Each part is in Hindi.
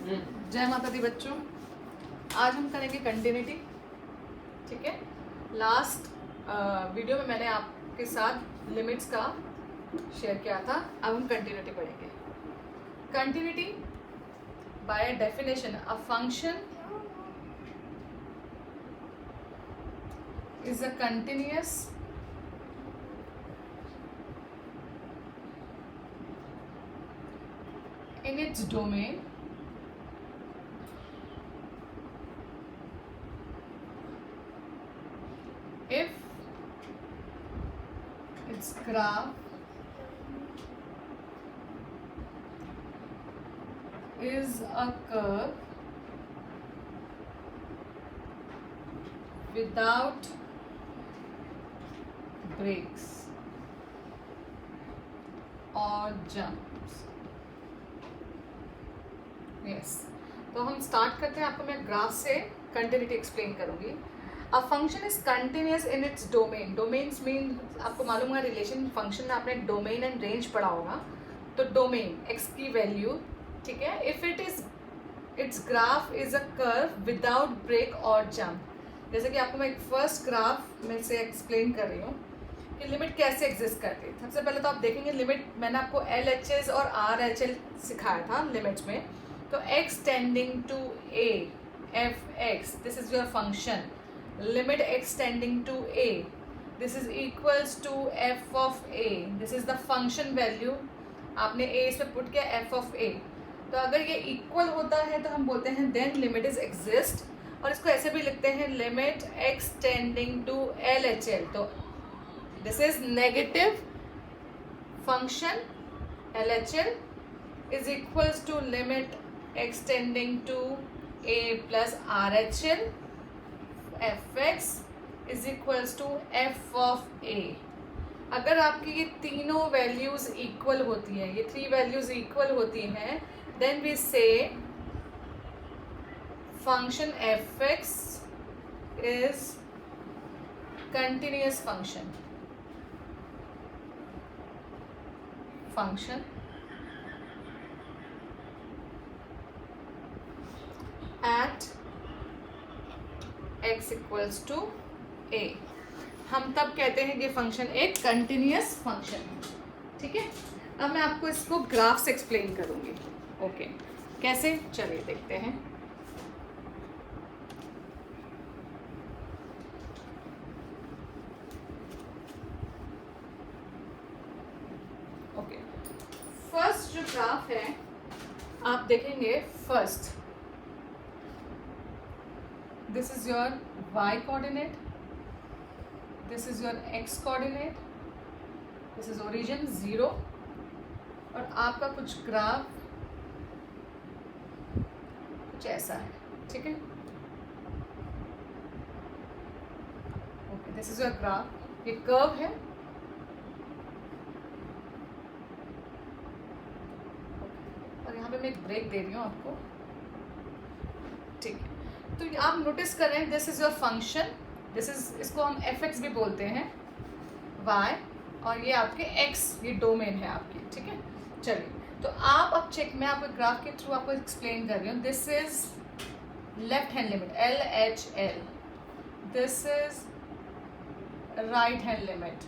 जय माता दी बच्चों, आज हम करेंगे कंटिन्यूटी। ठीक है, लास्ट वीडियो में मैंने आपके साथ लिमिट्स का शेयर किया था। अब हम कंटिन्यूटी पढ़ेंगे। Continuity by definition a function is a continuous in its domain if its graph is a curve without breaks or jumps। Yes, तो हम स्टार्ट करते हैं। आपको मैं ग्राफ से कंटिन्यूटी एक्सप्लेन करूंगी। A function is continuous in its domain. Domains mean आपको मालूम होगा रिलेशन फंक्शन में आपने डोमेन एंड रेंज पढ़ा होगा। तो डोमेन एक्स की वैल्यू, ठीक है, if it is its graph is a curve without break और जंप। जैसे कि आपको मैं एक फर्स्ट ग्राफ में से एक्सप्लेन कर रही हूँ कि लिमिट कैसे एग्जिस्ट करती है। सबसे पहले तो आप देखेंगे लिमिट, मैंने आपको LHS और RHL सिखाया था लिमिट्स में। तो x tending to a f(x), this is your function. Limit x tending to a, this is equals to f of a, this is the function value. आपने a इसमें पुट किया f ऑफ a। तो अगर ये इक्वल होता है तो हम बोलते हैं देन लिमिट इज एग्जिस्ट। और इसको ऐसे भी लिखते हैं limit x tending to LHL। तो this is negative function LHL is equals to limit x tending to a plus RHL fx is equals to f of a। अगर आपकी ये तीनों वैल्यूज इक्वल होती हैं, ये थ्री वैल्यूज इक्वल होती हैं, देन वी से function fx is continuous function। function at x equals to a। हम तब कहते हैं कि फंक्शन एक कंटिन्यूअस फंक्शन है। ठीक है, अब मैं आपको इसको ग्राफ से एक्सप्लेन करूंगी। ओके, कैसे, चलिए देखते हैं। ओके, फर्स्ट जो ग्राफ है आप देखेंगे, first this is your y coordinate, this is your x coordinate, this is origin 0 और आपका कुछ ग्राफ कुछ ऐसा है। ठीक है, okay, this is your graph. ये कर्व है। और यहाँ पे मैं एक ब्रेक दे रही हूँ आपको। ठीक है, तो आप नोटिस कर रहे हैं this is your function, this is, इसको हम fx भी बोलते हैं, y, और ये आपके x, ये डोमेन है आपकी। ठीक है, चलिए, तो आप अब चेक, मैं आपको ग्राफ के थ्रू आपको एक्सप्लेन कर रही हूँ। This is left hand limit LHL, this is right hand limit.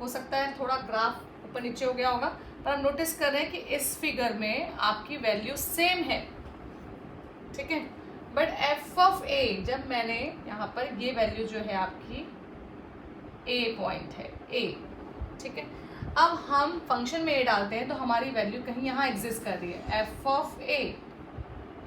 हो सकता है थोड़ा ग्राफ ऊपर नीचे हो गया होगा, पर हम नोटिस कर रहे हैं कि इस फिगर में आपकी वैल्यू सेम है। ठीक है, बट f ऑफ a, जब मैंने यहाँ पर ये वैल्यू जो है आपकी a पॉइंट है a। ठीक है, अब हम फंक्शन में a डालते हैं तो हमारी वैल्यू कहीं यहाँ एग्जिस्ट कर रही है, f ऑफ a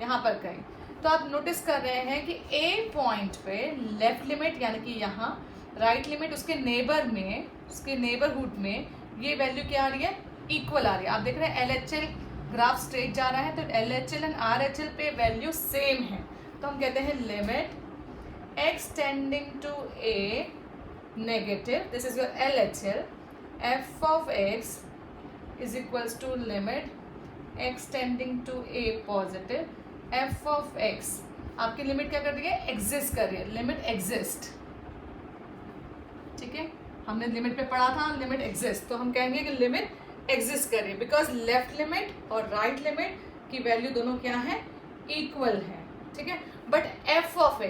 यहाँ पर कहीं। तो आप नोटिस कर रहे हैं कि a पॉइंट पे लेफ्ट लिमिट यानी कि यहाँ, राइट लिमिट उसके नेबर में, उसके नेबरहुड में ये वैल्यू क्या आ रही है, इक्वल आ रही है। आप देख रहे हैं LHL ग्राफ स्ट्रेट जा रहा है, तो LHL एंड RHL पे वैल्यू सेम है। तो हम कहते हैं limit x tending to a negative, this is your LHL, f of x is equals to limit x tending to a positive, f of x आपकी लिमिट क्या कर रही है, एग्जिस्ट कर रही है, लिमिट एग्जिस्ट। ठीक है, हमने लिमिट पे पढ़ा था लिमिट एग्जिस्ट, तो हम कहेंगे कि लिमिट एग्जिस्ट कर रही है बिकॉज लेफ्ट लिमिट और राइट लिमिट की वैल्यू दोनों क्या है, इक्वल है, ठीक है। बट एफ ऑफ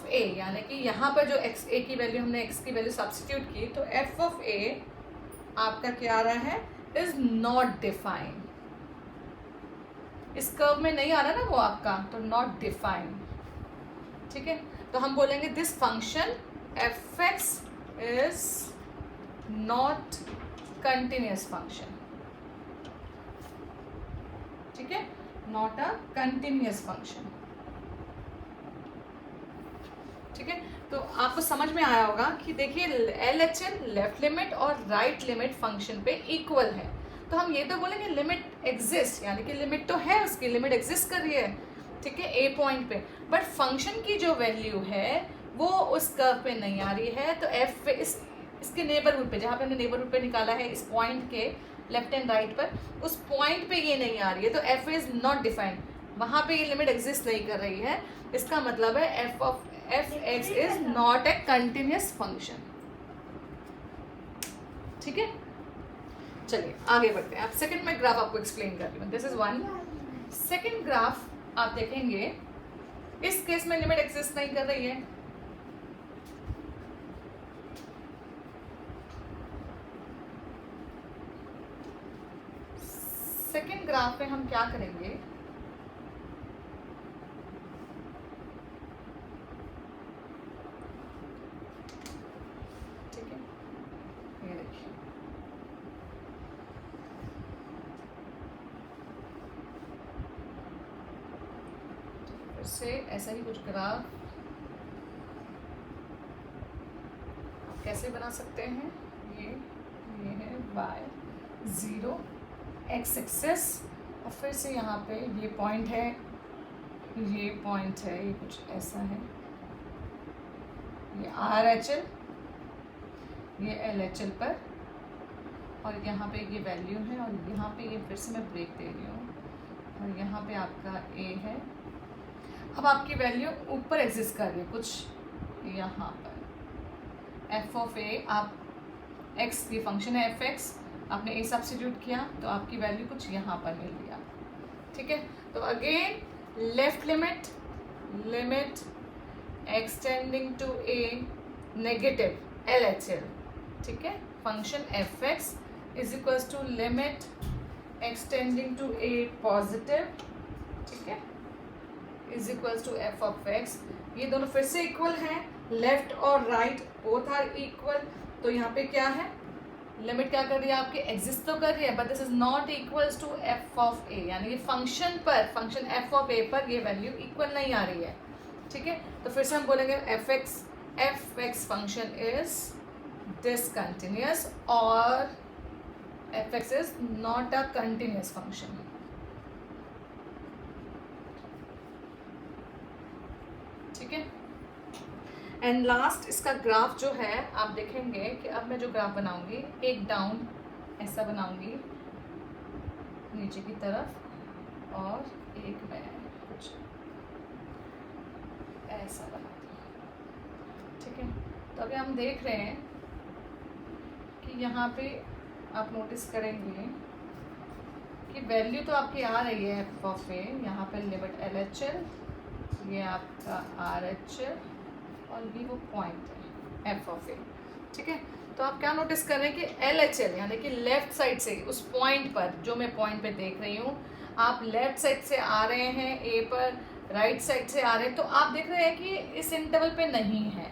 ए यानी कि यहाँ पर जो एक्स ए की वैल्यू हमने एक्स की वैल्यू सब्स्टिट्यूट की, तो एफ ऑफ ए आपका क्या आ रहा है, इज नॉट डिफाइंड। इस कर्व में नहीं आ रहा ना वो आपका, तो नॉट डिफाइंड, ठीक है। तो हम बोलेंगे this function f x is not continuous function, ठीक है, नॉट अ कंटिन्यूअस फंक्शन, ठीक है। तो आपको समझ में आया होगा कि देखिए LHL लेफ्ट लिमिट और राइट लिमिट फंक्शन पे इक्वल है, तो हम ये तो बोलेंगे लिमिट एग्जिस्ट, यानी कि लिमिट तो है, उसकी लिमिट एग्जिस्ट कर रही है, ठीक है, ए पॉइंट पे, बट फंक्शन की जो वैल्यू है वो उस कर्व पे नहीं आ रही है। तो एफ इसके नेबरहुड पे, जहाँ पे हमने नेबरहुड पे निकाला है इस पॉइंट के लेफ्ट एंड राइट पर, उस पॉइंट पे ये नहीं आ रही है, तो एफ इज नॉट डिफाइंड, वहाँ पे ये लिमिट एग्जिस्ट नहीं कर रही है। इसका मतलब है F x is not a continuous function, ठीक है। चलिए आगे बढ़ते हैं। अब सेकंड में ग्राफ आपको एक्सप्लेन कर रही हूँ, this is one. Second graph आप देखेंगे, इस केस में लिमिट एग्जिस्ट नहीं कर रही है, सेकंड ग्राफ में हम क्या करेंगे, ठीक है, ये देखिए फिर से ऐसा ही कुछ ग्राफ आप कैसे बना सकते हैं, ये है y 0 एक्स एक्सेस, और फिर से यहाँ पे ये पॉइंट है, ये पॉइंट है, ये कुछ ऐसा है, ये RHL, ये LHL पर, और यहाँ पे ये वैल्यू है, और यहाँ पे ये फिर से मैं ब्रेक दे रही हूँ, और यहाँ पे आपका A है। अब आपकी वैल्यू ऊपर एग्जिस्ट कर रही है कुछ यहाँ पर, एफ ऑफ ए, आप x की फंक्शन है एफ एक्स, आपने ए सब्स्टिट्यूट किया तो आपकी वैल्यू कुछ यहाँ पर मिल गया, ठीक है। तो again left limit extending to A negative LHL, ठीक है, function f x is equals to limit extending to A positive, ठीक है, is equals to F of x. ये दोनों फिर से इक्वल हैं, लेफ्ट और राइट बोथ आर इक्वल, तो यहाँ पे क्या है, लिमिट क्या कर रही है आपकी, एग्जिस्ट तो कर रही है, but this is not equals to F of A, यानी कि फंक्शन एफ ऑफ ए पर ये वैल्यू इक्वल नहीं आ रही है, ठीक है। तो फिर से हम बोलेंगे F X function is discontinuous और F x is not a continuous function, ठीक है। एंड लास्ट इसका ग्राफ जो है आप देखेंगे कि अब मैं जो ग्राफ बनाऊंगी, एक डाउन ऐसा बनाऊंगी नीचे की तरफ, और एक मैं कुछ ऐसा बनाती हूँ, ठीक है। तो अभी हम देख रहे हैं कि यहाँ पे आप नोटिस करेंगे कि वैल्यू तो आपकी आ रही है एफ ऑफ ए, यहाँ पे लिमिट LHL, ये आपका RHL, और ये वो पॉइंट है एफ ऑफ ए, ठीक है। तो आप क्या नोटिस कर रहे हैं कि LHL यानी कि लेफ्ट साइड से उस पॉइंट पर, जो मैं पॉइंट पे देख रही हूँ, आप लेफ्ट साइड से आ रहे हैं ए पर, राइट साइड से आ रहे हैं, तो आप देख रहे हैं कि इस इंटरवल पे नहीं है,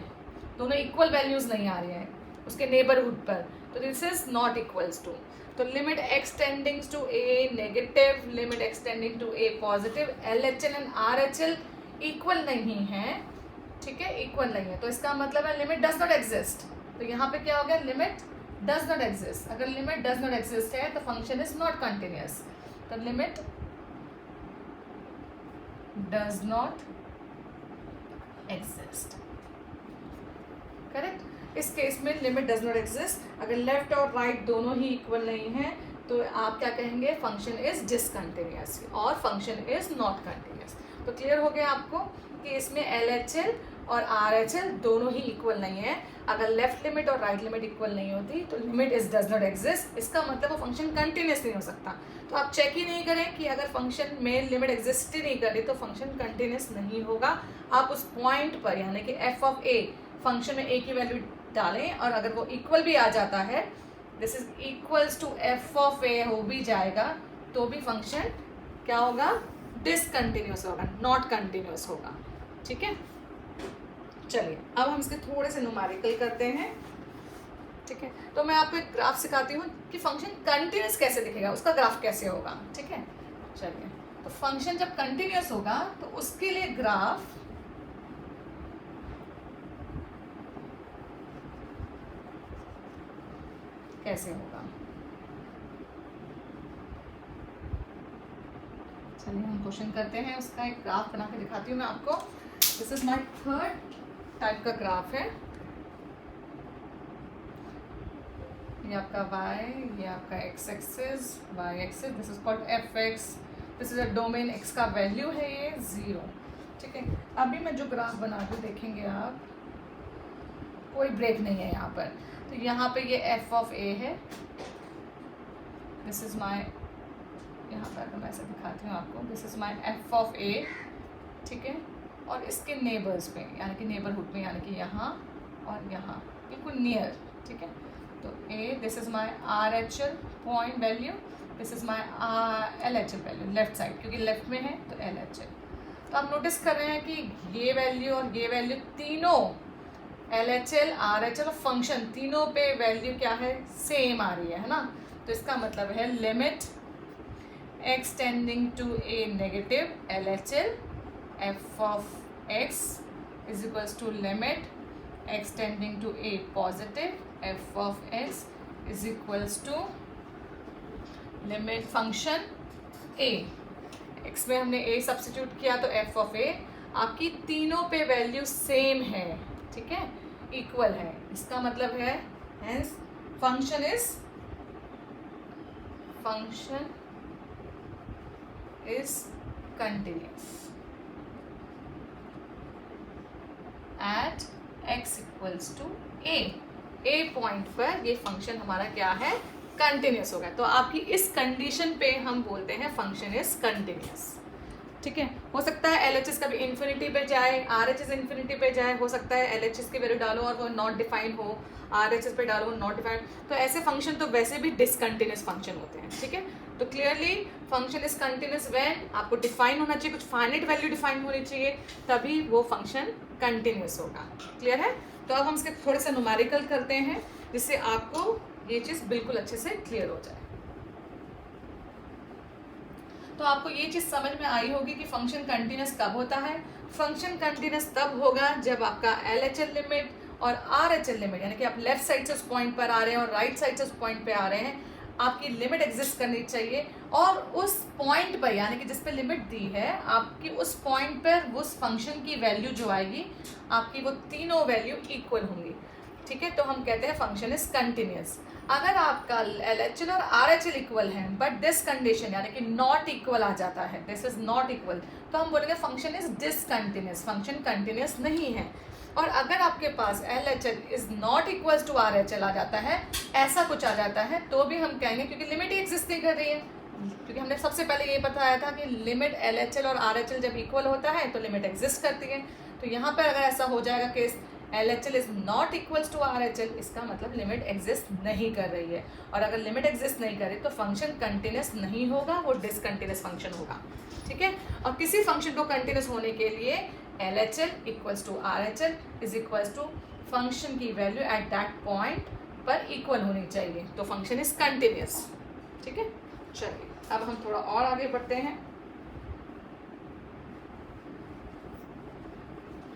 दोनों इक्वल वैल्यूज नहीं आ रही हैं उसके नेबरहुड पर, तो this is not equals to. तो limit extending to A negative, limit extending to A positive, LHL and RHL equal नहीं है, ठीक है, इक्वल नहीं है, तो इसका मतलब है लिमिट डज नॉट एग्जिस्ट। तो यहाँ पे क्या हो गया, लिमिट डज नॉट एग्जिस्ट। अगर लिमिट डज नॉट एग्जिस्ट है तो फंक्शन इज नॉट कंटिन्यूअस, तो limit does not exist, correct. इस केस में लिमिट डज नॉट एग्जिस्ट, अगर लेफ्ट और राइट दोनों ही इक्वल नहीं है तो आप क्या कहेंगे, फंक्शन इज डिसकंटिन्यूअस और फंक्शन इज नॉट कंटिन्यूअस। तो क्लियर हो गया आपको कि इसमें LHL और RHL दोनों ही इक्वल नहीं है। अगर लेफ्ट लिमिट और राइट लिमिट इक्वल नहीं होती तो limit is does not exist, इसका मतलब वो फंक्शन कंटिन्यूस नहीं हो सकता। तो आप चेक ही नहीं करें कि अगर फंक्शन में लिमिट एग्जिस्ट ही नहीं करे तो फंक्शन कंटिन्यूस नहीं होगा। आप उस पॉइंट पर यानी कि एफ ऑफ ए फंक्शन में ए की वैल्यू डालें और अगर वो इक्वल भी आ जाता है, this is equals to F of A हो भी जाएगा, तो भी फंक्शन क्या होगा, डिसकंटिन्यूस होगा, नॉट कंटिन्यूस होगा। ठीक है, चलिए अब हम इसके थोड़े से न्यूमेरिकल करते हैं। ठीक है, तो मैं आपको एक ग्राफ सिखाती हूँ कि फंक्शन कंटिन्यूस कैसे दिखेगा, उसका ग्राफ कैसे होगा। ठीक है, चलिए तो फंक्शन जब कंटिन्यूस होगा तो उसके लिए ग्राफ कैसे होगा। चलिए हम क्वेश्चन करते हैं, उसका एक ग्राफ बना के दिखाती हूँ मैं आपको। This is my third type का ग्राफ है। ये आपका y, ये आपका x axis, y axis, this is called fx, this is a domain x का वैल्यू है ये 0। ठीक है, अभी मैं जो ग्राफ बना दूँ देखेंगे आप, कोई ब्रेक नहीं है यहाँ पर। तो यहाँ पे ये f ऑफ a है, दिस इज माय, यहाँ पर मैं ऐसे दिखाती हूँ आपको, this is my f of a। ठीक है, और इसके नेबर्स पे यानी कि नेबरहुड में यानी कि यहाँ और यहाँ बिल्कुल नियर। ठीक है, तो a, this is my RHL point value, this is my LHL value left side, क्योंकि लेफ्ट में है तो LHL। तो आप नोटिस कर रहे हैं कि ये वैल्यू और ये वैल्यू तीनों LHL, RHL और फंक्शन तीनों पे वैल्यू क्या है, सेम आ रही है ना। तो इसका मतलब है limit x tending to a negative LHL f of x is equals to limit x tending to a positive f of x is equals to limit function a, x में हमने a सब्स्टिट्यूट किया तो f of a, आपकी तीनों पे वैल्यू सेम है। ठीक है, इक्वल है, इसका मतलब है hence function is continuous at x equals to a point पर ये फंक्शन हमारा क्या है, कंटिन्यूस होगा। तो आपकी इस कंडीशन पे हम बोलते हैं फंक्शन इज कंटिन्यूस। ठीक है, हो सकता है LHS कभी इन्फिनिटी पे जाए, RHS इन्फिनिटी पे जाए, हो सकता है LHS की वैल्यू डालो और वो नॉट डिफाइंड हो, RHS पे डालो वो नॉट डिफाइंड। तो ऐसे फंक्शन तो वैसे भी डिसकंटिन्यूस फंक्शन होते हैं। ठीक है, तो clearly function is continuous when आपको डिफाइन होना चाहिए, कुछ फाइनाइट वैल्यू डिफाइन होनी चाहिए, तभी वो फंक्शन कंटिन्यूस होगा। क्लियर है, तो अब हम इसके थोड़े से न्यूमेरिकल करते हैं जिससे आपको ये चीज़ बिल्कुल अच्छे से क्लियर हो जाए। तो आपको ये चीज़ समझ में आई होगी कि फंक्शन कंटिन्यूस कब होता है। फंक्शन कंटिन्यूस तब होगा जब आपका LHL लिमिट और RHL लिमिट यानी कि आप लेफ्ट साइड से उस पॉइंट पर आ रहे हैं और राइट साइड से उस पॉइंट पे आ रहे हैं, आपकी लिमिट एग्जिस्ट करनी चाहिए और उस पॉइंट पर यानी कि जिस पे लिमिट दी है आपकी उस पॉइंट पर उस फंक्शन की वैल्यू जो आएगी आपकी वो तीनों वैल्यू इक्वल होंगी। ठीक है, तो हम कहते हैं फंक्शन इज कंटिन्यूस। अगर आपका LHL और RHL इक्वल है बट दिस कंडीशन यानी कि नॉट इक्वल आ जाता है, दिस इज नॉट इक्वल, तो हम बोलेंगे function is discontinuous, function continuous नहीं है। और अगर आपके पास LHL is not equal to RHL आ जाता है, ऐसा कुछ आ जाता है, तो भी हम कहेंगे क्योंकि लिमिट ही एग्जिस्ट नहीं कर रही है, क्योंकि हमने सबसे पहले ये बताया था कि लिमिट LHL और RHL जब इक्वल होता है तो लिमिट एग्जिस्ट करती है। तो यहाँ पर अगर ऐसा हो जाएगा case LHL is not equals to RHL, इसका मतलब लिमिट एग्जिस्ट नहीं कर रही है, और अगर लिमिट एग्जिस्ट नहीं करे तो फंक्शन कंटिन्यूस नहीं होगा, वो डिसकंटिन्यूस फंक्शन होगा। ठीक है, और किसी फंक्शन को कंटिन्यूस होने के लिए LHL equals to RHL is equals to function की वैल्यू एट दैट पॉइंट पर इक्वल होनी चाहिए, तो फंक्शन इज कंटिन्यूस। ठीक है, चलिए अब हम थोड़ा और आगे बढ़ते हैं।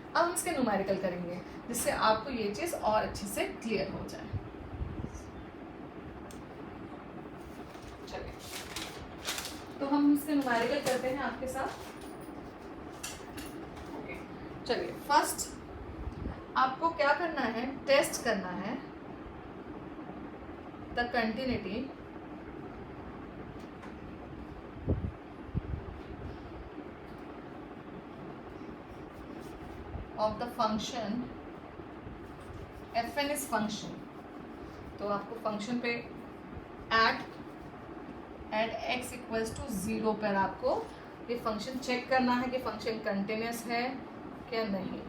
अब हम इसके न्यूमेरिकल करेंगे जिससे आपको ये चीज़ और अच्छे से क्लियर हो जाए। चलिए तो हम इसके न्यूमेरिकल करते हैं आपके साथ। ओके, चलिए फर्स्ट आपको क्या करना है, टेस्ट करना है the continuity of the function f n is function, तो आपको फंक्शन पे एट x इक्वल्स टू 0 पर आपको ये फंक्शन चेक करना है कि फंक्शन कंटिन्यूस है क्या नहीं।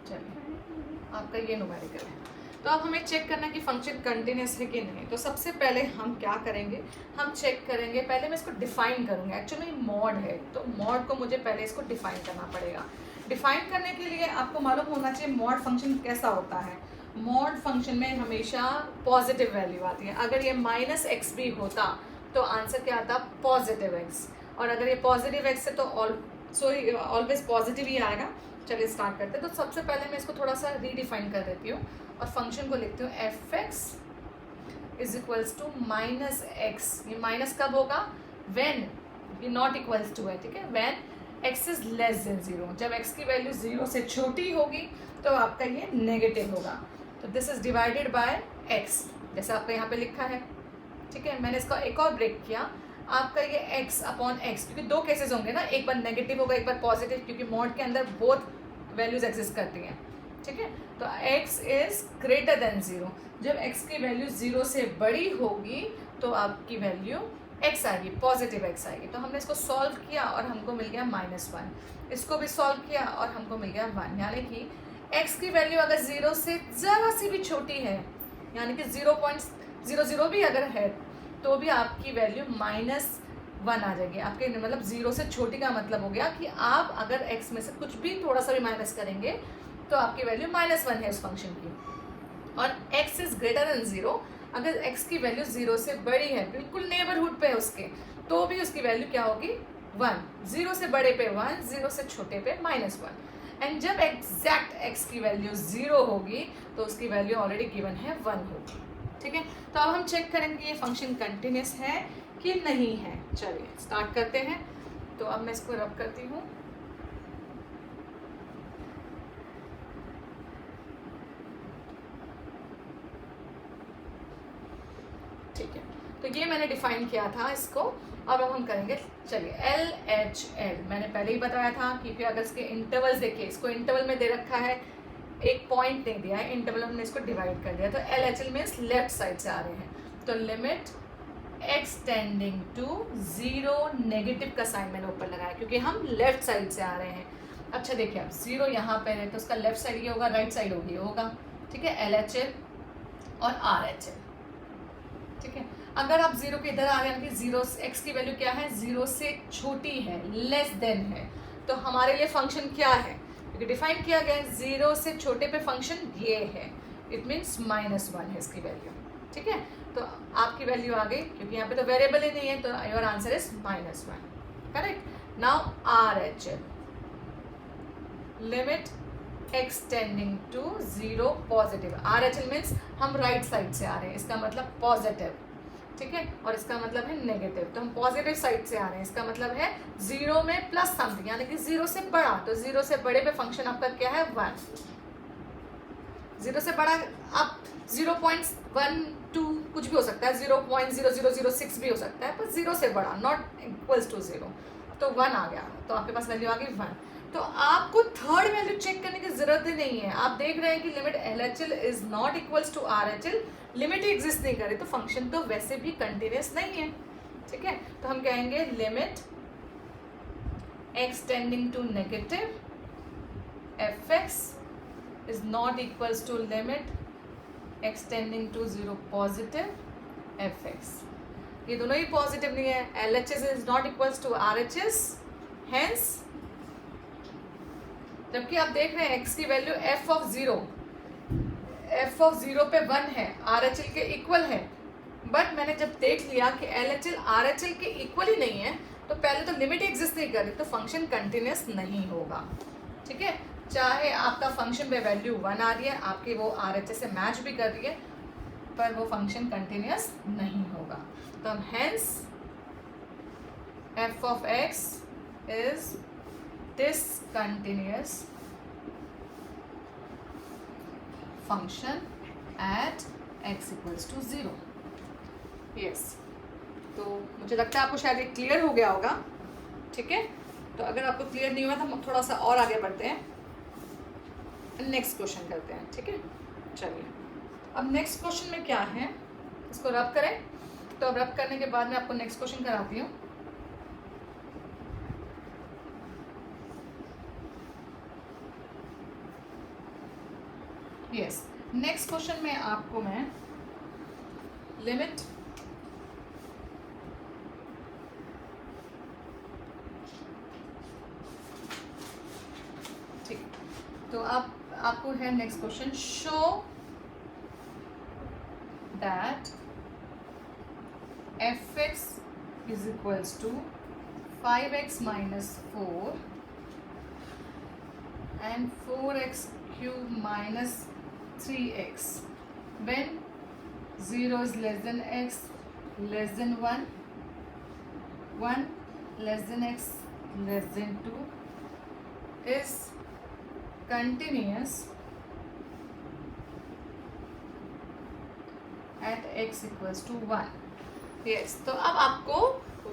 चलिए आपका ये न्यूमेरिकल है, तो अब हमें चेक करना है कि फंक्शन कंटिन्यूस है कि नहीं। तो सबसे पहले हम क्या करेंगे, हम चेक करेंगे, पहले मैं इसको डिफाइन करूँगा। एक्चुअली मॉड है तो मॉड को मुझे पहले इसको डिफाइन करना पड़ेगा। डिफाइन करने के लिए आपको मालूम होना चाहिए मॉड फंक्शन कैसा होता है। मॉड फंक्शन में हमेशा पॉजिटिव वैल्यू आती है। अगर ये -x भी होता तो आंसर क्या आता, पॉजिटिव x, और अगर ये पॉजिटिव x है तो ऑलवेज पॉजिटिव ही आएगा। चलिए स्टार्ट करते हैं। तो सबसे पहले मैं इसको थोड़ा सा रीडिफाइन कर देती हूँ और फंक्शन को लिखती हूँ f(x) is equals to -x। ये माइनस कब होगा, व्हेन ये नॉट इक्वल्स टू है, ठीक है, when x is less than 0। जब x की वैल्यू 0 से छोटी होगी तो आपका ये नेगेटिव होगा। तो this is divided by x, जैसे आपका यहाँ पे लिखा है, ठीक है। मैंने इसका एक और ब्रेक किया, आपका ये x अपॉन x, क्योंकि दो केसेस होंगे ना, एक बार नेगेटिव होगा एक बार पॉजिटिव, क्योंकि मॉड के अंदर बोथ वैल्यूज एग्जिस्ट करती हैं, ठीक है। तो x इज ग्रेटर देन 0, जब x की वैल्यू 0 से बड़ी होगी तो आपकी वैल्यू x आएगी, पॉजिटिव x आएगी। तो हमने इसको सॉल्व किया और हमको मिल गया -1, इसको भी सॉल्व किया और हमको मिल गया 1, यानी कि x की वैल्यू अगर 0 से ज़रा सी भी छोटी है, यानी कि 0.00 भी अगर है तो भी आपकी वैल्यू -1 आ जाएगी। आपके मतलब 0 से छोटी का मतलब हो गया कि आप अगर x में से कुछ भी थोड़ा सा भी माइनस करेंगे तो आपकी वैल्यू -1 है उस फंक्शन की। और x इज ग्रेटर देन 0, अगर x की वैल्यू 0 से बड़ी है, बिल्कुल नेबरहुड पे है उसके, तो भी उसकी वैल्यू क्या होगी, 1। 0 से बड़े पे 1, 0 से छोटे पे -1। एंड जब एग्जैक्ट x की वैल्यू 0 होगी तो उसकी वैल्यू ऑलरेडी गिवन है 1 होगी, ठीक है। तो अब हम चेक करेंगे ये फंक्शन कंटिन्यूस है कि नहीं है। चलिए स्टार्ट करते हैं। तो अब मैं इसको रब करती हूँ। ठीक है, तो ये मैंने डिफाइन किया था इसको। अब हम करेंगे, चलिए LHL मैंने पहले ही बताया था, क्योंकि अगर इसके इंटरवल्स देखिए, इसको इंटरवल में दे रखा है, एक पॉइंट नहीं दिया है, इंटरवल हमने इसको डिवाइड कर दिया। तो LHL मीन्स लेफ्ट साइड से आ रहे हैं, तो लिमिट एक्सटेंडिंग टू 0, नेगेटिव का साइन मैंने ऊपर लगाया क्योंकि हम लेफ्ट साइड से आ रहे हैं। अच्छा देखिए, अब 0 यहाँ पर है तो उसका लेफ्ट साइड ये होगा, राइट साइड होगी होगा, ठीक है, LHL और RHL, ठीक है। अगर आप 0 के इधर आ रहे हैं कि 0 x की वैल्यू क्या है, 0 से छोटी है, लेस देन है, तो हमारे लिए फंक्शन क्या है, क्योंकि डिफाइन किया गया है 0 से छोटे पे फंक्शन ये है, इट मीन्स -1 है इसकी वैल्यू, ठीक है। तो आपकी वैल्यू आ गई, क्योंकि यहाँ पे तो वेरिएबल ही नहीं है, तो your answer is -1, correct. Now RHL limit extending to 0 positive. RHL means हम राइट साइड से आ रहे हैं, इसका मतलब पॉजिटिव, ठीक है, और इसका मतलब है नेगेटिव, तो हम पॉजिटिव साइड से आ रहे हैं, इसका मतलब है 0 में प्लस समथिंग, यानी कि 0 से बड़ा, तो 0 से बड़े पे फंक्शन आपका क्या है, 1। 0 से बड़ा आप 0.12 कुछ भी हो सकता है, 0.0006 भी हो सकता है, पर 0 से बड़ा, नॉट इक्वल्स टू 0, तो 1 आ गया, तो आपके पास वैल्यू आ गई 1। तो आपको थर्ड वैल्यू चेक करने की जरूरत ही नहीं है। आप देख रहे हैं कि limit LHL is not equals to RHL, limit ही एग्जिस्ट नहीं करे तो फंक्शन तो वैसे भी कंटिन्यूस नहीं है, ठीक है। तो हम कहेंगे limit extending to negative f(x) is not equals to limit extending to 0 positive f(x). ये दोनों ही पॉजिटिव नहीं है, LHS is not equals to RHS, hence जबकि आप देख रहे हैं x की वैल्यू f(0) पे 1 है, RHL के इक्वल है, बट मैंने जब देख लिया कि LHL RHL के इक्वल ही नहीं है, तो पहले तो लिमिट एग्जिस्ट नहीं कर रही, तो फंक्शन कंटिन्यूस नहीं होगा, ठीक है। चाहे आपका फंक्शन में वैल्यू 1 आ रही है, आपकी वो RHS से मैच भी कर रही है, पर वो फंक्शन कंटिन्यूस नहीं होगा। तो हम hence f(x) is discontinuous function at x equals to 0, yes, तो मुझे लगता है आपको शायद ये क्लियर हो गया होगा, ठीक है। तो अगर आपको क्लियर नहीं हुआ तो हम थोड़ा सा और आगे बढ़ते हैं, नेक्स्ट क्वेश्चन करते हैं, ठीक है। चलिए, अब नेक्स्ट क्वेश्चन में क्या है, इसको रब करें। तो अब रब करने के बाद मैं आपको नेक्स्ट क्वेश्चन कराती हूँ। यस, नेक्स्ट क्वेश्चन में आपको मैं लिमिट ठीक, तो आपको है next question, show that fx is equals to 5x minus 4 and 4x cube minus 3x when 0 is less than x less than 1, 1 less than x less than 2 is continuous at x equals to 1। Yes, तो अब आपको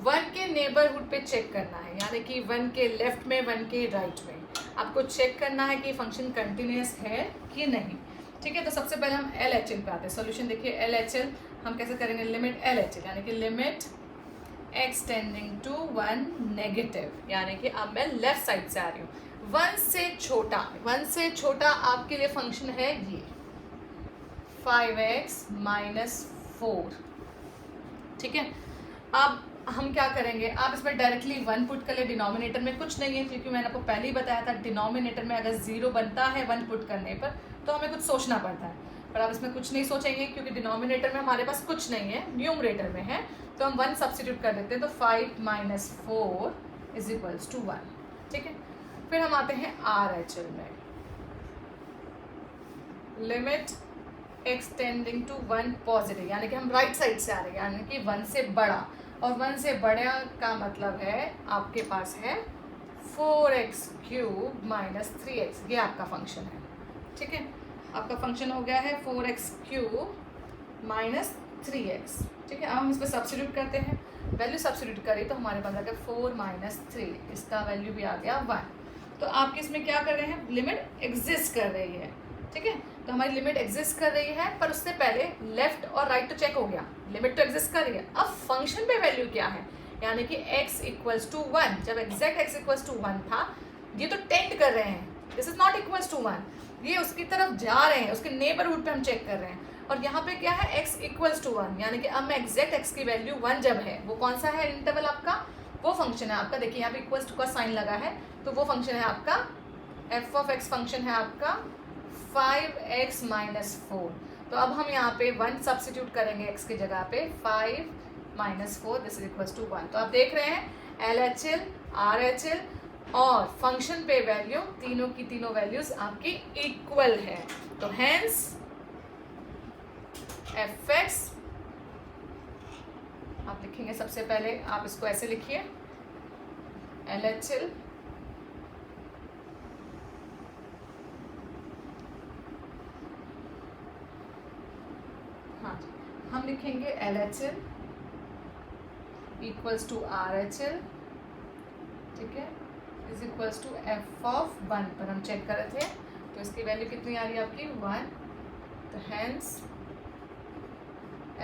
1 के नेबरहुड पे चेक करना है, यानी कि 1 के लेफ्ट में 1 के राइट में आपको चेक करना है कि फंक्शन कंटिन्यूस है कि नहीं, ठीक है। तो सबसे पहले हम LHL पे आते हैं। सॉल्यूशन देखिए, LHL हम कैसे करेंगे, लिमिट LHL यानी कि limit x tending to 1 negative, यानी कि अब मैं लेफ्ट साइड से आ रही हूँ। 1 से छोटा आपके लिए फंक्शन है ये 5x माइनस 4, ठीक है। अब हम क्या करेंगे, आप इसमें डायरेक्टली 1 पुट कर ले, डिनोमिनेटर में कुछ नहीं है, क्योंकि मैंने आपको पहले ही बताया था डिनोमिनेटर में अगर 0 बनता है 1 पुट करने पर तो हमें कुछ सोचना पड़ता है, पर आप इसमें कुछ नहीं सोचेंगे क्योंकि डिनोमिनेटर में हमारे पास कुछ नहीं है, न्यूमरेटर में है, तो हम 1 सब्स्टिट्यूट कर देते हैं। तो 5 माइनस 4 इज इक्वल्स टू 1, ठीक है। फिर हम आते हैं RHL में, limit x tending to 1 positive, यानी कि हम राइट साइड से आ रहे हैं, यानी कि 1 से बड़ा, और 1 से बड़ा का मतलब है आपके पास है 4x क्यूब माइनस 3x, ये आपका फंक्शन है, ठीक है। आपका फंक्शन हो गया है 4x क्यूब माइनस 3x, ठीक है। अब हम इस पर सब्स्टिट्यूट करते हैं, वैल्यू सब्स्टिट्यूट करें तो हमारे पास आ गया 4 माइनस 3, इसका वैल्यू भी आ गया 1। तो आप इसमें क्या कर रहे हैं, लिमिट एग्जिस्ट कर रही है, ठीक है। तो हमारी लिमिट एग्जिस्ट कर रही है, पर उससे पहले लेफ्ट और राइट तो चेक हो गया, लिमिट तो एग्जिस्ट कर रही है। अब फंक्शन पे वैल्यू क्या है, यानी कि x इक्वल्स टू 1, जब एग्जैक्ट x इक्वल्स टू 1 था, ये तो टेंड कर रहे हैं, this is not equals to 1, ये उसकी तरफ जा रहे हैं, उसके नेबरहुड पे हम चेक कर रहे हैं। और यहाँ पे क्या है, x इक्वल्स टू 1, यानी कि अब मैं एग्जैक्ट x की वैल्यू 1 जब है, वो कौन सा है इंटरवल आपका, वो फंक्शन है आपका, देखिए यहाँ पे इक्वल्स टू का साइन लगा है, तो वो फंक्शन है आपका f ऑफ x, फंक्शन है आपका 5x माइनस 4। तो अब हम यहाँ पे 1 सब्स्टिट्यूट करेंगे x की जगह पे, 5 minus 4 this is equals to 1। तो आप देख रहे हैं LHL RHL और फंक्शन पे वैल्यू, तीनों की तीनों वैल्यूज आपकी इक्वल है, तो हेंस fx आप लिखेंगे, सबसे पहले आप इसको ऐसे लिखिए, LHL हम लिखेंगे LHL इक्वल्स टू RHL, ठीक है, is equals to f of 1 पर हम चेक कर रहे थे, तो इसकी वैल्यू कितनी आ रही है आपकी 1, तो hence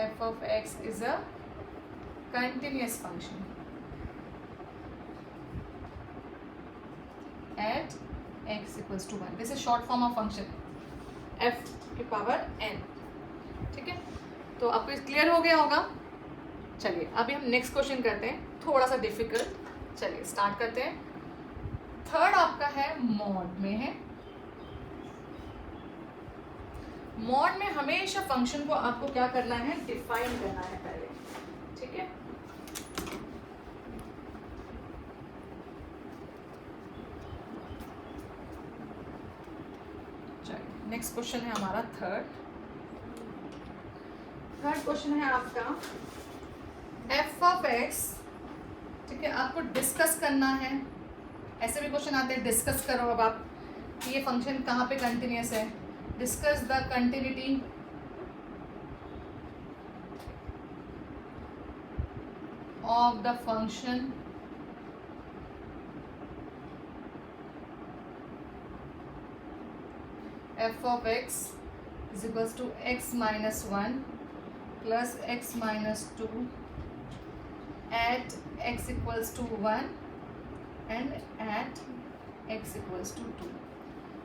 f of x is a continuous function at x equals to 1, this is short form of function f की पावर n, ठीक है। तो आपको क्लियर हो गया होगा। चलिए अभी हम नेक्स्ट क्वेश्चन करते हैं, थोड़ा सा डिफिकल्ट, चलिए स्टार्ट करते हैं। थर्ड आपका है मॉड में है, मॉड में हमेशा फंक्शन को आपको क्या करना है, डिफाइन करना है पहले, ठीक है। चलिए नेक्स्ट क्वेश्चन है हमारा थर्ड क्वेश्चन है आपका f ऑफ x, ठीक है, आपको डिस्कस करना है। ऐसे भी क्वेश्चन आते हैं, डिस्कस करो अब आप कि ये फंक्शन कहाँ पे कंटिन्यूअस है, discuss the continuity of the function f of x is equals to x minus 1 plus x minus 2 at x equals to 1 and at x equals to 2.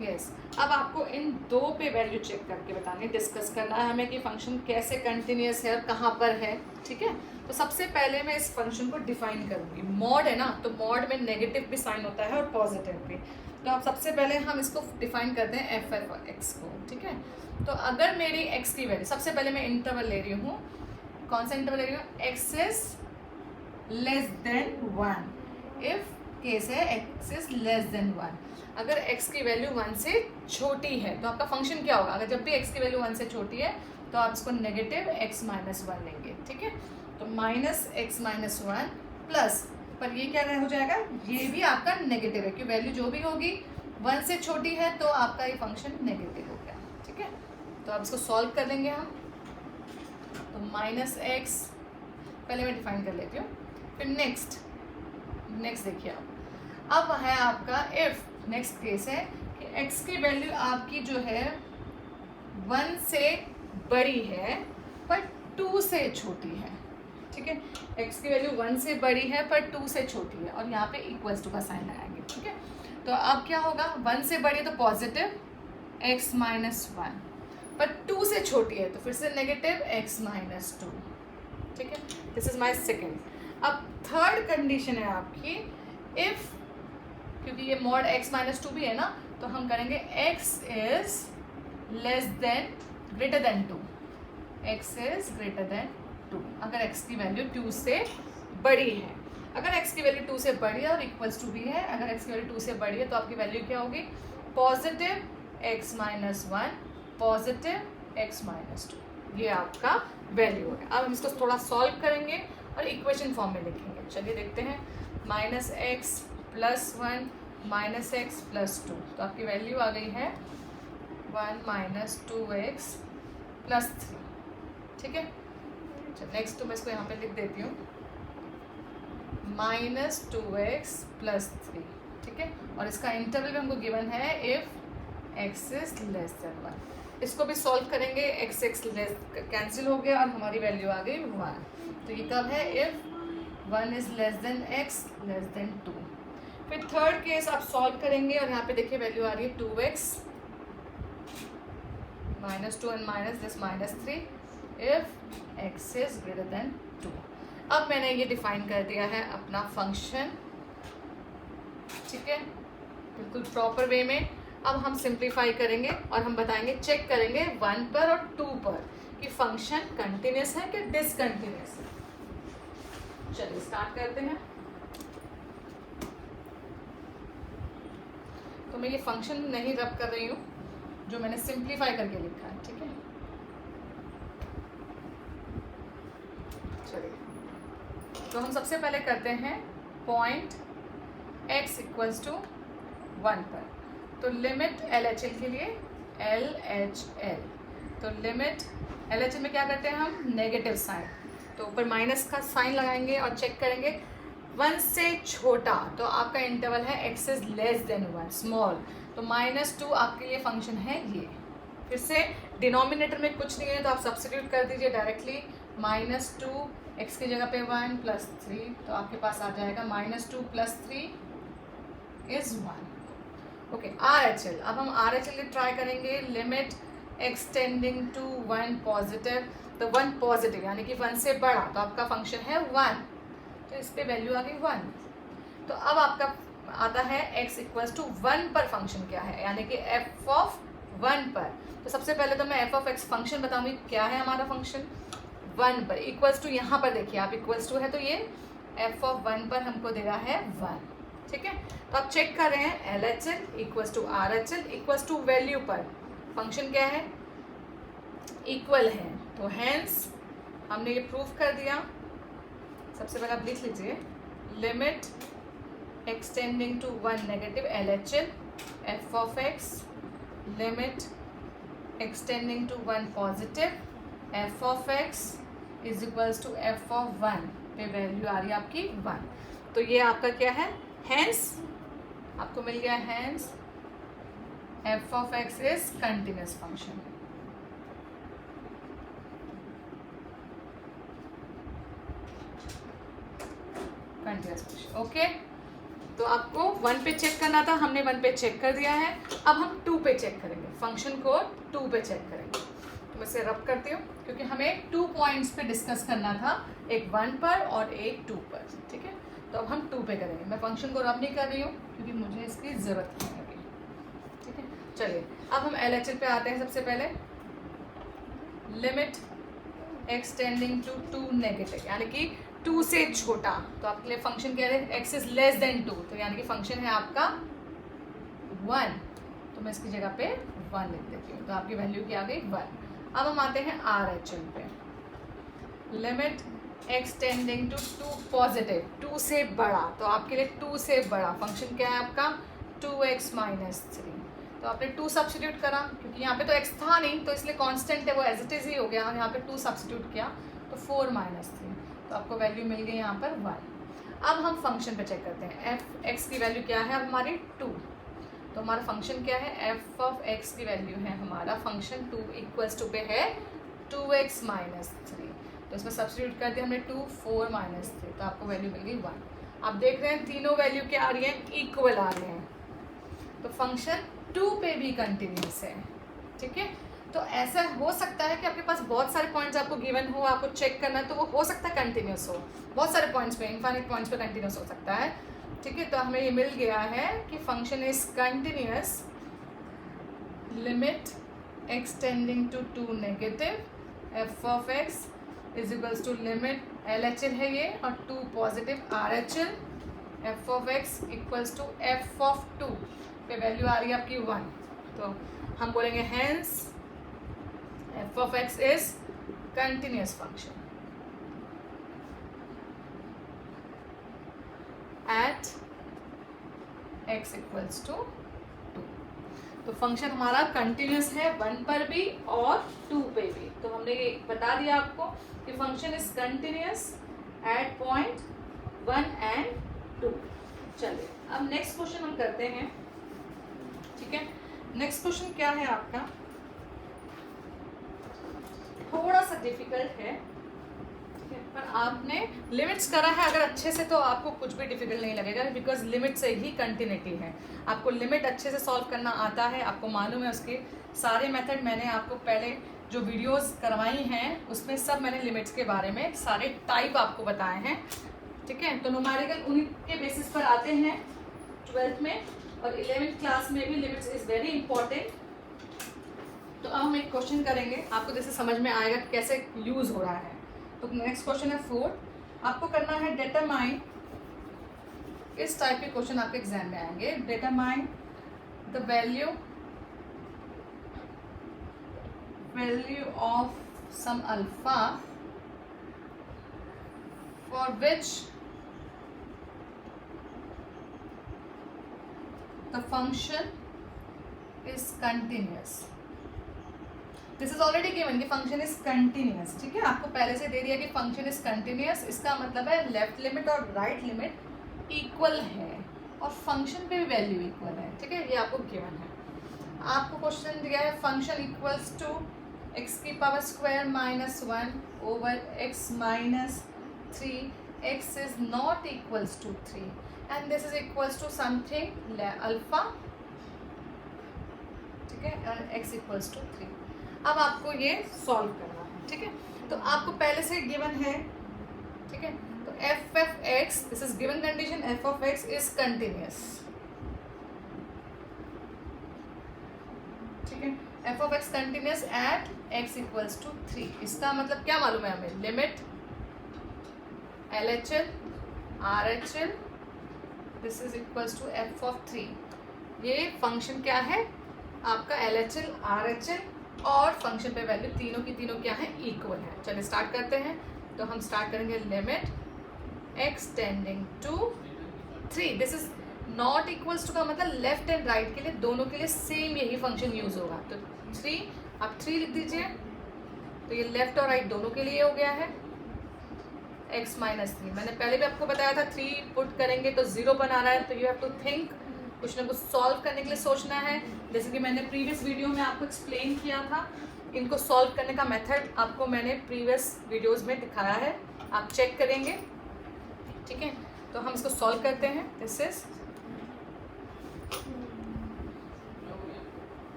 Yes अब आपको इन दो पे वैल्यू चेक करके बतानी, डिस्कस करना है हमें कि फंक्शन कैसे कंटिन्यूस है और कहाँ पर है. ठीक है, तो सबसे पहले मैं इस फंक्शन को डिफाइन करूँगी. मॉड है ना, तो मॉड में नेगेटिव भी साइन होता है और पॉजिटिव भी. तो अब सबसे पहले हम इसको डिफाइन करते हैं एफ एफ एक्स को. ठीक है, तो अगर मेरी एक्स की वैल्यू, सबसे पहले मैं इंटरवल ले रही हूँ. कौन सा इंटरवल ले रही हूँ? X is less than 1. If case है एक्स इज लेस देन 1. अगर x की वैल्यू 1 से छोटी है तो आपका फंक्शन क्या होगा? अगर जब भी x की वैल्यू 1 से छोटी है तो आप इसको नेगेटिव x माइनस 1 लेंगे. ठीक है, तो माइनस एक्स माइनस 1 प्लस, पर ये क्या हो जाएगा? ये भी आपका नेगेटिव है, क्योंकि वैल्यू जो भी होगी 1 से छोटी है तो आपका ये फंक्शन नेगेटिव हो गया. ठीक है, तो अब इसको सॉल्व कर लेंगे हम. तो माइनस एक्स पहले मैं डिफाइन कर लेती हूँ, फिर नेक्स्ट देखिए आप. अब है आपका इफ. नेक्स्ट केस है कि x की वैल्यू आपकी जो है 1 से बड़ी है पर 2 से छोटी है. ठीक है, x की वैल्यू 1 से बड़ी है पर 2 से छोटी है, और यहाँ पे इक्वल्स टू का साइन लगाएंगे. ठीक है, तो अब क्या होगा? 1 से बड़ी है तो पॉजिटिव x माइनस 1, पर 2 से छोटी है तो फिर से नेगेटिव x माइनस 2. ठीक है, दिस इज माई सेकेंड. अब थर्ड कंडीशन है आपकी इफ, क्योंकि ये मॉड x माइनस 2 भी है ना, तो हम करेंगे x is less than greater than 2. x is greater than 2 अगर x की वैल्यू 2 से बड़ी है. अगर x की वैल्यू 2 से बड़ी है और इक्वल्स टू भी है, अगर x की वैल्यू 2 से बड़ी है तो आपकी वैल्यू क्या होगी? Positive x minus 1 positive x minus 2. ये आपका वैल्यू है. अब हम इसको थोड़ा सॉल्व करेंगे और इक्वेशन फॉर्म में लिखेंगे. चलिए देखते हैं. Minus x plus 1 minus x plus 2, तो आपकी वैल्यू आ गई है 1 माइनस 2x प्लस 3. ठीक है, नेक्स्ट तो मैं इसको यहाँ पे लिख देती हूँ माइनस 2x प्लस 3. ठीक है, और इसका इंटरवल भी हमको गिवन है if x is less than 1. इसको भी सॉल्व करेंगे. x लेस कैंसिल हो गया और हमारी वैल्यू आ गई 1. तो ये कब है? If 1 is less than x less than 2. फिर थर्ड केस आप सॉल्व करेंगे और यहाँ पे देखिए वैल्यू आ रही है 2x minus 2 and minus this minus 3 if x is greater than 2. अब मैंने ये डिफाइन कर दिया है अपना फंक्शन. ठीक है, बिल्कुल प्रॉपर वे में. अब हम सिंप्लीफाई करेंगे और हम बताएंगे, चेक करेंगे 1 पर और 2 पर कि फंक्शन कंटिन्यूस है कि डिसकंटिन्यूस है. चलिए स्टार्ट करते हैं. तो मैं ये फंक्शन नहीं रब कर रही हूँ, जो मैंने सिंप्लीफाई करके लिखा है. ठीक है, चलिए तो हम सबसे पहले करते हैं पॉइंट x इक्वल्स टू 1 पर. तो लिमिट LHL के लिए LHL, तो लिमिट LHL में क्या करते हैं हम? नेगेटिव साइन, तो ऊपर माइनस का साइन लगाएंगे और चेक करेंगे 1 से छोटा, तो आपका इंटरवल है x is less than 1 small, तो माइनस 2 आपके लिए फंक्शन है ये. फिर से डिनोमिनेटर में कुछ नहीं है तो आप सब्स्टिट्यूट कर दीजिए डायरेक्टली. माइनस 2 x की जगह पे 1 प्लस 3, तो आपके पास आ जाएगा minus 2 plus 3 is 1. Okay, RHL. अब हम RHL ट्राई करेंगे. लिमिट एक्सटेंडिंग टू 1 पॉजिटिव, तो 1 पॉजिटिव यानी कि 1 से बड़ा, तो आपका फंक्शन है 1, तो इस पे वैल्यू आ गई 1. तो अब आपका आता है x इक्वल्स टू 1 पर फंक्शन क्या है, यानी कि f ऑफ 1 पर. तो सबसे पहले तो मैं f ऑफ x फंक्शन बताऊंगी क्या है हमारा फंक्शन 1 पर. इक्वल्स टू यहाँ पर देखिए आप, इक्वल्स टू है तो ये f ऑफ 1 पर हमको दे रहा है 1. ठीक है, तो आप चेक कर रहे हैं LHL equals to RHL equals to value पर फंक्शन क्या है? इक्वल है. तो हैंस हमने ये प्रूव कर दिया. सबसे पहले आप लिख लीजिए limit extending to 1 negative LHL f of x, limit extending to 1 positive f of x is equals to f of 1 पे वैल्यू आ रही है आपकी 1। तो ये आपका क्या है, हेंस आपको मिल गया, hence f of x is continuous function. Continuous function, okay. तो आपको 1 पे चेक करना था, हमने 1 पे चेक कर दिया है। अब हम 2 पे चेक करेंगे, फंक्शन को 2 पे चेक करेंगे। तो मैं इसे रब करती हूँ क्योंकि हमें 2 पॉइंट्स पे डिस्कस करना था, एक 1 पर और एक 2 पर, ठीक है। तो अब हम 2 पे करेंगे। मैं फंक्शन को रब नहीं कर रही हूँ क्योंकि मुझे इसकी ज़रूरत नहीं है अभी, ठीक है। चलिए अब हम LHL पे आते हैं। सबसे पहले लिमिट एक्सटेंडिंग टू 2 नेगेटिव, यानी कि 2 से छोटा। तो आपके लिए फंक्शन क्या है, एक्स इज लेस देन 2, तो यानी कि फंक्शन है आपका 1। तो मैं इसकी जगह पे 1 लिख देती हूँ। तो आपकी वैल्यू क्या आ गई, 1। अब हम आते हैं RHL पे। लिमिट एक्सटेंडिंग टू 2 पॉजिटिव, 2 से बड़ा। तो आपके लिए 2 से बड़ा फंक्शन क्या है आपका, 2x माइनस 3। तो आपने 2 सब्स्टिट्यूट करा क्योंकि यहाँ पे तो x था नहीं, तो इसलिए कांस्टेंट है वो एज इट इज ही हो गया। यहाँ पे 2 सब्स्टिट्यूट किया तो 4 माइनस 3, तो आपको वैल्यू मिल गई यहाँ पर 1। अब हम फंक्शन पे चेक करते हैं। एफ एक्स की वैल्यू क्या है अब हमारी 2। तो हमारा फंक्शन क्या है, एफ ऑफ एक्स की वैल्यू है हमारा फंक्शन 2 इक्वल्स टू पे है 2x माइनस 3। तो इसमें सब्स्टिट्यूट कर दिया हमने 2, 4 माइनस 3, तो आपको वैल्यू मिल गई 1। आप देख रहे हैं तीनों वैल्यू क्या आ रही है, इक्वल आ रहे हैं। तो फंक्शन 2 पे भी कंटिन्यूस है, ठीक है। तो ऐसा हो सकता है कि आपके पास बहुत सारे पॉइंट्स आपको गिवन हो, आपको चेक करना है, तो वो हो सकता है कंटिन्यूस हो। बहुत सारे पॉइंट्स पे, इनफाइनाइट पॉइंट्स पे कंटिन्यूस हो सकता है, ठीक है। तो हमें ये मिल गया है कि function is continuous limit extending to 2 negative f of x is equals to limit LHL है ये, और 2 positive RHL f of x equals to F of 2 पे वैल्यू आ रही है आपकी 1। तो हम बोलेंगे hence f of x is continuous function at x equals to 2। तो फंक्शन हमारा कंटिन्यूअस है 1 पर भी और 2 पे भी। तो हमने ये बता दिया आपको कि function is continuous at point 1 and 2। चलिए अब नेक्स्ट क्वेश्चन हम करते हैं, ठीक है। नेक्स्ट क्वेश्चन क्या है आपका, थोड़ा सा डिफिकल्ट है, ठीक है, पर आपने लिमिट्स करा है अगर अच्छे से तो आपको कुछ भी डिफिकल्ट नहीं लगेगा, बिकॉज लिमिट से ही कंटिन्यूटी है। आपको लिमिट अच्छे से सॉल्व करना आता है, आपको मालूम है उसके सारे मेथड। मैंने आपको पहले जो वीडियोस करवाई हैं उसमें सब मैंने लिमिट्स के बारे में सारे टाइप आपको बताए हैं, ठीक है। तो न्यूमेरिकल उन्हीं के बेसिस पर आते हैं 12th में, और 11th क्लास में भी लिमिट्स इज वेरी इंपॉर्टेंट। तो अब हम एक क्वेश्चन करेंगे, आपको जैसे समझ में आएगा कि कैसे यूज हो रहा है। तो नेक्स्ट क्वेश्चन है 4, आपको करना है डिटरमाइन। इस टाइप के क्वेश्चन आपके एग्जाम में आएंगे। Determine the value of some alpha for which the function is continuous. This is already given कि function is continuous, ठीक है। आपको पहले से दे दिया कि function is continuous, इसका मतलब है लेफ्ट लिमिट और राइट लिमिट इक्वल है और फंक्शन पे भी वैल्यू इक्वल है, ठीक है। ये आपको गिवन है। आपको क्वेश्चन दिया है फंक्शन इक्वल्स टू एक्स की power square minus 1 over x minus 3, x is not equals to 3 and this is equals to something alpha, ठीक है, and x equals to 3। अब आपको ये सॉल्व करना है, ठीक है। तो आपको पहले से गिवन है, ठीक है। तो f of x, this is given condition, f of x is continuous, ठीक है। f of x continuous at x equals to 3। इसका मतलब क्या मालूम है हमें, limit LHL RHL this is equals to F of 3। ये फंक्शन क्या है आपका, LHL RHL और फंक्शन पे वैल्यू तीनों की तीनों क्या है, इक्वल है। चलिए स्टार्ट करते हैं। तो हम स्टार्ट करेंगे limit extending to 3, this is not equals to का मतलब लेफ्ट एंड राइट के लिए दोनों के लिए सेम यही फंक्शन यूज होगा। तो 3 आप 3 लिख दीजिए, तो ये लेफ्ट और राइट दोनों के लिए हो गया है। x minus 3। मैंने पहले भी आपको बताया था 3 पुट करेंगे तो 0 बना रहा है, तो यू हैव टू थिंक, कुछ ना कुछ सॉल्व करने के लिए सोचना है। जैसे कि मैंने प्रीवियस वीडियो में आपको एक्सप्लेन किया था, इनको सॉल्व करने का मेथड आपको मैंने प्रीवियस वीडियोस में दिखाया है, आप चेक करेंगे, ठीक है। तो हम इसको सॉल्व करते हैं। दिस इज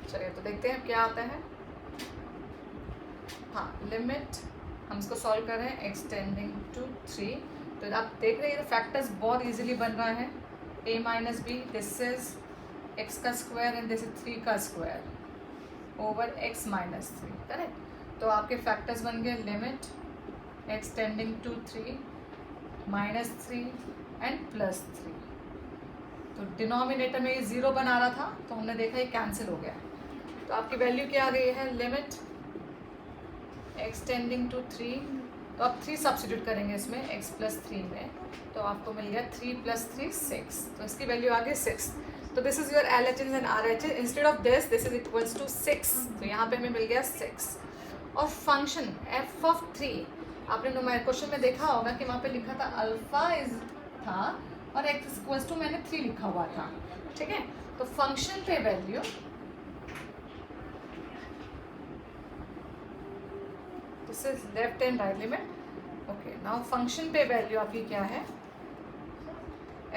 चलिए तो देखते हैं क्या आता है। हाँ, लिमिट हम इसको सॉल्व कर रहे हैं एक्सटेंडिंग टू 3। तो आप देख रहे हैं फैक्टर्स बहुत इजीली बन रहा है। a minus b, this is x का स्क्वायर एंड दिस इज 3 का square over x minus 3, correct. तो आपके फैक्टर्स बन गए limit extending to 3 minus 3 and plus 3। तो डिनोमिनेटर में ये 0 बना रहा था, तो हमने देखा ये कैंसिल हो गया। तो आपकी वैल्यू क्या आ गई है, लिमिट एक्सटेंडिंग टू 3, तो आप 3 सब्स्टिट्यूट करेंगे इसमें x प्लस 3 में, तो आपको मिल गया 3 प्लस 3 6, तो इसकी वैल्यू आ गई 6। तो this is your LHS and RHS, instead of this is equals to 6, तो यहाँ पे हमें मिल गया 6। और फंक्शन f ऑफ 3, आपने नुमेरिकल क्वेश्चन में देखा होगा कि वहाँ पे लिखा था अल्फा इज था और x इक्वल्स टू मैंने 3 लिखा हुआ था, ठीक है। तो फंक्शन पे value this is left and right limit, okay. Now function पे वैल्यू आपकी क्या है,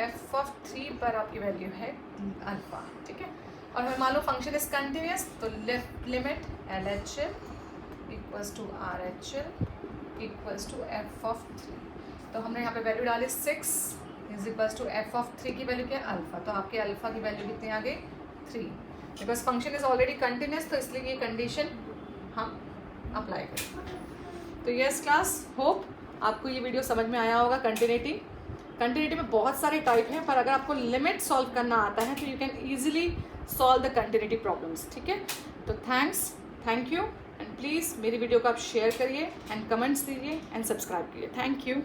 f ऑफ 3 पर आपकी वैल्यू है अल्फा, ठीक है। और हमें मान लो फंक्शन इज कंटिन्यूस, तो left limit LHL equals to RHL equals to f of 3। तो हमने यहाँ पे वैल्यू डाली 6 is equals to f of 3 की वैल्यू क्या है अल्फा, तो आपके अल्फा की वैल्यू कितनी आ गई 3, because function is already continuous, तो इसलिए ये कंडीशन हम अप्लाई करें। तो यस क्लास, होप आपको ये वीडियो समझ में आया होगा। कंटिन्यूटी में बहुत सारे टाइप हैं, पर अगर आपको लिमिट सॉल्व करना आता है तो you can easily solve the continuity problems, ठीक है। तो थैंक यू एंड प्लीज़ मेरी वीडियो को आप शेयर करिए एंड कमेंट्स दीजिए एंड सब्सक्राइब कीजिए। Thank you.